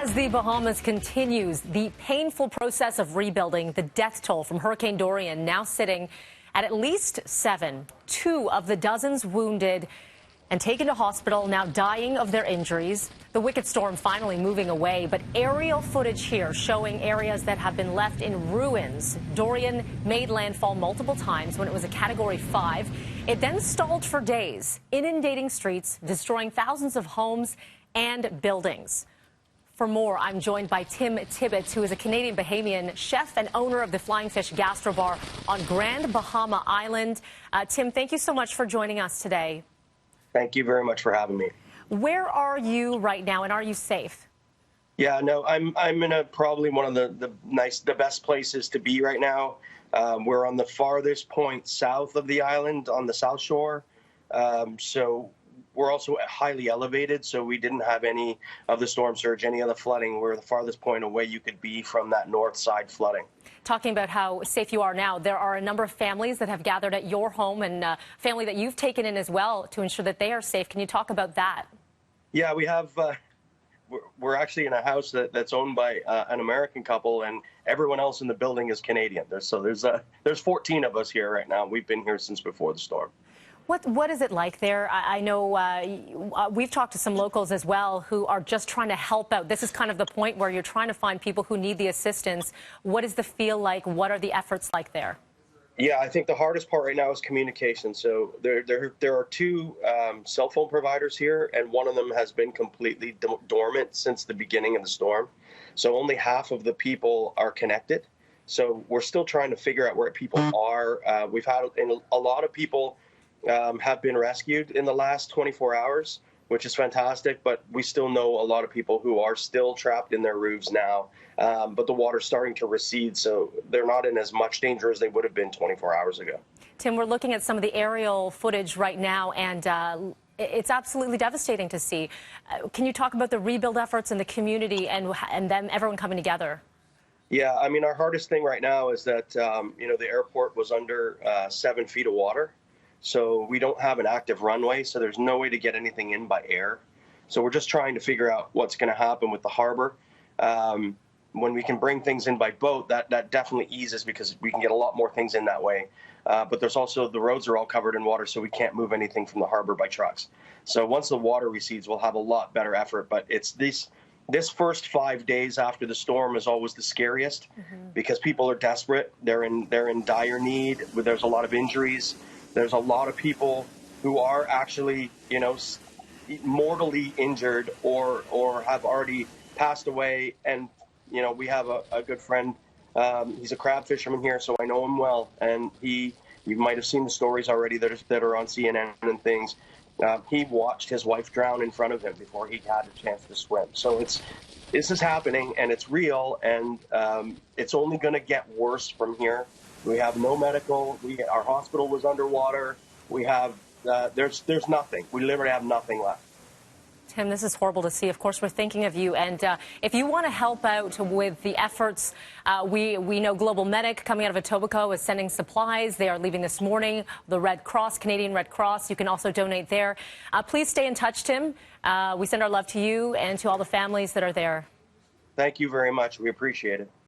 As the Bahamas continues the painful process of rebuilding, the death toll from Hurricane Dorian now sitting at least 7. 2 of the dozens wounded and taken to hospital, now dying of their injuries. The wicked storm finally moving away, but aerial footage here showing areas that have been left in ruins. Dorian made landfall multiple times when it was a Category 5. It then stalled for days, inundating streets, destroying thousands of homes and buildings. For more, I'm joined by Tim Hibbits, who is a Canadian-Bahamian chef and owner of the Flying Fish Gastrobar on Grand Bahama Island. Tim, thank you so much for joining us today. Thank you very much for having me. Where are you right now, and are you safe? Yeah, no, I'm in probably one of the best places to be right now. We're on the farthest point south of the island on the south shore. So we're also highly elevated, so we didn't have any of the storm surge, any of the flooding. We're the farthest point away you could be from that north side flooding. Talking about how safe you are now, there are a number of families that have gathered at your home and family that you've taken in as well to ensure that they are safe. Can you talk about that? Yeah, we have. We're actually in a house that's owned by an American couple, and everyone else in the building is Canadian. There's 14 of us here right now. We've been here since before the storm. What is it like there? I know we've talked to some locals as well who are just trying to help out. This is kind of the point where you're trying to find people who need the assistance. What does the feel like? What are the efforts like there? Yeah, I think the hardest part right now is communication. So there are 2 cell phone providers here, and one of them has been completely dormant since the beginning of the storm. So only half of the people are connected. So we're still trying to figure out where people are. We've had a lot of people have been rescued in the last 24 hours, which is fantastic, but we still know a lot of people who are still trapped in their roofs now, but the water's starting to recede, so they're not in as much danger as they would have been 24 hours ago. Tim, we're looking at some of the aerial footage right now, and it's absolutely devastating to see. Can you talk about the rebuild efforts in the community and then everyone coming together? Yeah, I mean, our hardest thing right now is that, the airport was under 7 feet of water. So we don't have an active runway, so there's no way to get anything in by air. So we're just trying to figure out what's going to happen with the harbor. When we can bring things in by boat, that definitely eases because we can get a lot more things in that way. But there's also the roads are all covered in water, so we can't move anything from the harbor by trucks. So once the water recedes, we'll have a lot better effort. But it's this first 5 days after the storm is always the scariest because people are desperate. They're in dire need. There's a lot of injuries. There's a lot of people who are actually, mortally injured or have already passed away. And, we have a good friend. He's a crab fisherman here, so I know him well. And you might have seen the stories already that are on CNN and things. He watched his wife drown in front of him before he had a chance to swim. So this is happening, and it's real, and it's only going to get worse from here. We have no medical. Our hospital was underwater. We have there's nothing. We literally have nothing left. Tim, this is horrible to see. Of course, we're thinking of you. And if you want to help out with the efforts, we know Global Medic coming out of Etobicoke is sending supplies. They are leaving this morning. The Red Cross, Canadian Red Cross, you can also donate there. Please stay in touch, Tim. We send our love to you and to all the families that are there. Thank you very much. We appreciate it.